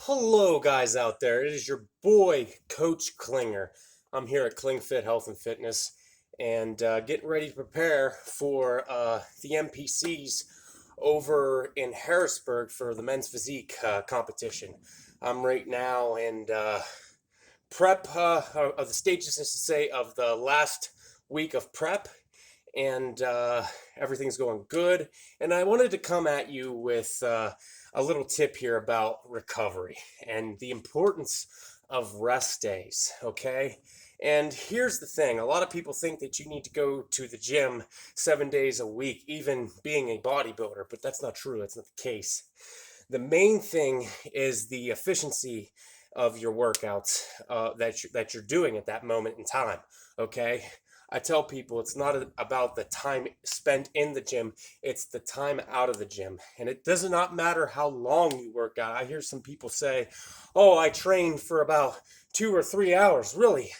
Hello, guys out there. It is your boy, Coach Klinger. I'm here at Kling Fit Health and Fitness and getting ready to prepare for the NPCs over in Harrisburg for the men's physique competition. I'm right now in prep of the stages, as to say, of the last week of prep, and everything's going good. And I wanted to come at you with a little tip here about recovery and the importance of rest days, okay? And here's the thing, a lot of people think that you need to go to the gym 7 days a week, even being a bodybuilder, but that's not true. That's not the case. The main thing is the efficiency of your workouts that you're doing at that moment in time, okay? I tell people it's not about the time spent in the gym, it's the time out of the gym. And it does not matter how long you work out. I hear some people say, oh, I trained for about 2 or 3 hours. Really?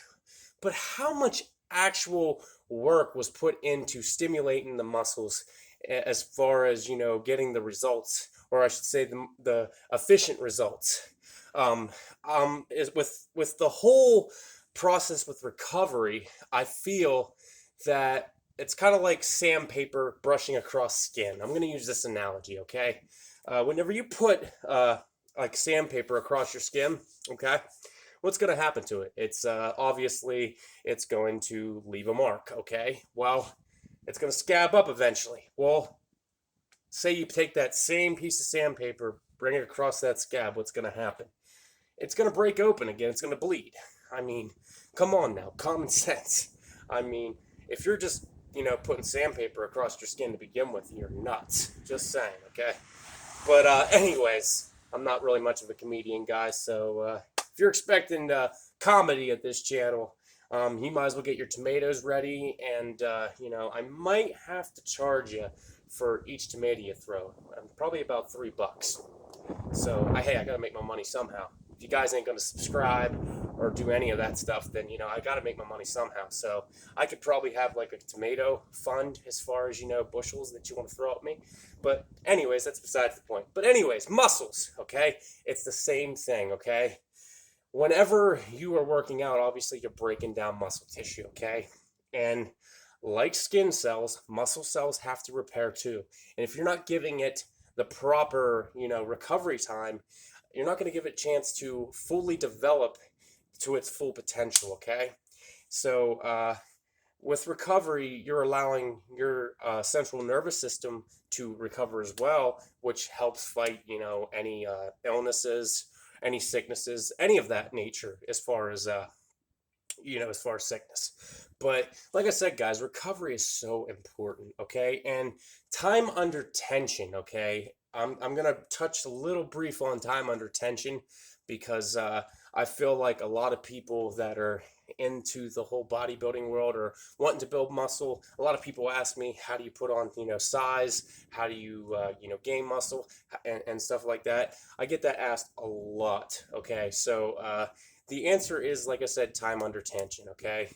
But how much actual work was put into stimulating the muscles as far as, getting the results, or I should say the efficient results? Um, is with the whole process with recovery, I feel that it's kind of like sandpaper brushing across skin. I'm going to use this analogy, okay? Whenever you put like sandpaper across your skin, okay, what's going to happen to it? It's obviously it's going to leave a mark, okay? Well, it's going to scab up eventually. Well, say you take that same piece of sandpaper, bring it across that scab, what's going to happen? It's going to break open again. It's going to bleed. I mean, come on now, common sense. I mean, if you're just, putting sandpaper across your skin to begin with, you're nuts. Just saying, okay? But, anyways, I'm not really much of a comedian, guy, so if you're expecting comedy at this channel, you might as well get your tomatoes ready, and, I might have to charge you for each tomato you throw. Probably about $3. So, hey, I gotta make my money somehow. If you guys ain't gonna subscribe or do any of that stuff, then I gotta make my money somehow. So I could probably have like a tomato fund as far as bushels that you want to throw at me. But anyways, that's besides the point. But anyways, muscles, okay? It's the same thing, okay? Whenever you are working out, obviously you're breaking down muscle tissue, okay? And like skin cells, muscle cells have to repair too. And if you're not giving it the proper, recovery time, you're not going to give it a chance to fully develop to its full potential, okay? So, with recovery, you're allowing your central nervous system to recover as well, which helps fight, any illnesses, any sicknesses, any of that nature, as far as sickness. But like I said, guys, recovery is so important, okay? And time under tension, okay? I'm going to touch a little brief on time under tension because I feel like a lot of people that are into the whole bodybuilding world or wanting to build muscle, a lot of people ask me, how do you put on, size? How do you, gain muscle and stuff like that? I get that asked a lot, okay? So, the answer is, like I said, time under tension, okay?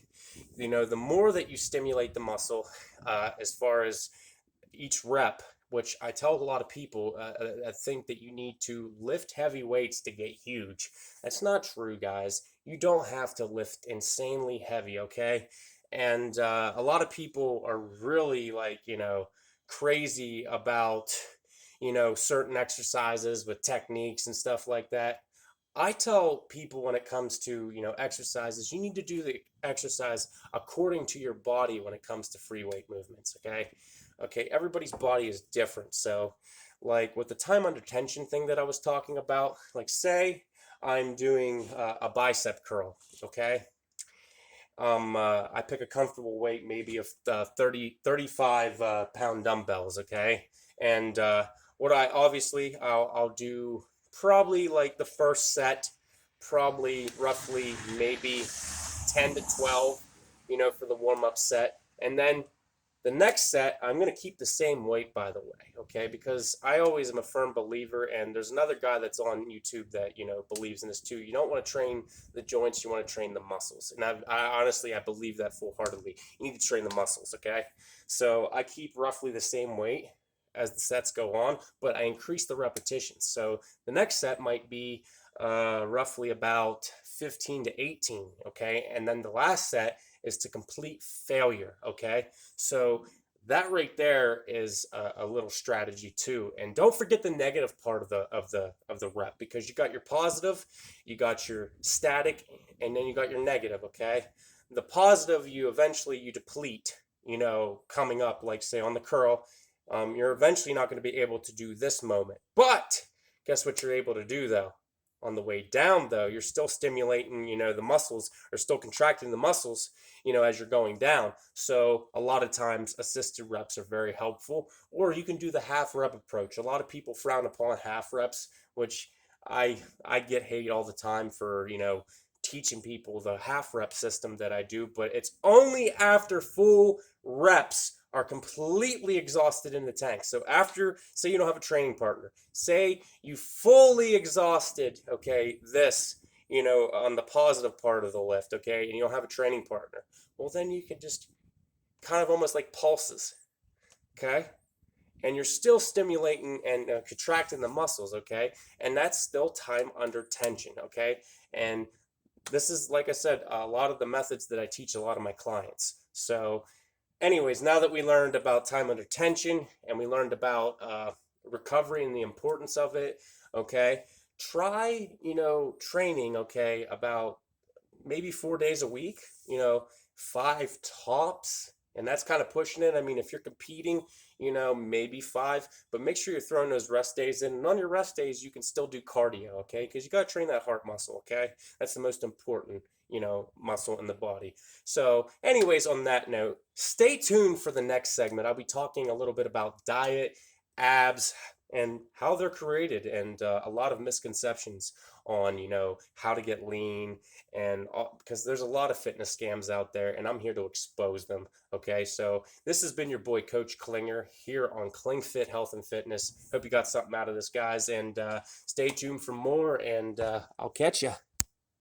The more that you stimulate the muscle, as far as each rep, which I tell a lot of people, I think that you need to lift heavy weights to get huge. That's not true, guys. You don't have to lift insanely heavy, okay? And a lot of people are really, like, crazy about, certain exercises with techniques and stuff like that. I tell people when it comes to, exercises, you need to do the exercise according to your body when it comes to free weight movements, okay? Okay, everybody's body is different. So, like with the time under tension thing that I was talking about, like say I'm doing a bicep curl, okay? I pick a comfortable weight, maybe of 35 pound dumbbells, okay? And what I obviously I'll do probably like the first set, probably roughly maybe 10 to 12, for the warm up set. And then the next set, I'm going to keep the same weight, by the way, okay? Because I always am a firm believer, and there's another guy that's on YouTube that, believes in this too. You don't want to train the joints, you want to train the muscles. And I honestly, I believe that full-heartedly. You need to train the muscles, okay? So I keep roughly the same weight as the sets go on, but I increase the repetitions. So the next set might be roughly about 15 to 18, okay? And then the last set is to complete failure, okay? So that right there is a little strategy too. And don't forget the negative part of the rep, because you got your positive, you got your static, and then you got your negative, okay? The positive, you deplete, coming up, like say on the curl. You're eventually not going to be able to do this moment. But guess what you're able to do though? On the way down though, you're still stimulating, the muscles are still contracting the muscles, as you're going down. So a lot of times assisted reps are very helpful, or you can do the half rep approach. A lot of people frown upon half reps, which I get hate all the time for, teaching people the half rep system that I do, but it's only after full reps are completely exhausted in the tank. So after, say you don't have a training partner, say you fully exhausted, okay, this, on the positive part of the lift, okay, and you don't have a training partner, well, then you can just kind of almost like pulses, okay? And you're still stimulating and contracting the muscles, okay? And that's still time under tension, okay? And this is, like I said, a lot of the methods that I teach a lot of my clients. So anyways, now that we learned about time under tension and we learned about recovery and the importance of it, okay, try, training, okay, about maybe 4 days a week, 5 tops. And that's kind of pushing it. I mean, if you're competing, maybe 5, but make sure you're throwing those rest days in. And on your rest days, you can still do cardio, okay? Because you got to train that heart muscle, okay? That's the most important, muscle in the body. So, anyways, on that note, stay tuned for the next segment. I'll be talking a little bit about diet, abs, and how they're created, and a lot of misconceptions on, how to get lean, and because there's a lot of fitness scams out there, and I'm here to expose them. Okay, so this has been your boy Coach Klinger here on Kling Fit Health and Fitness. Hope you got something out of this, guys, and stay tuned for more, and I'll catch you.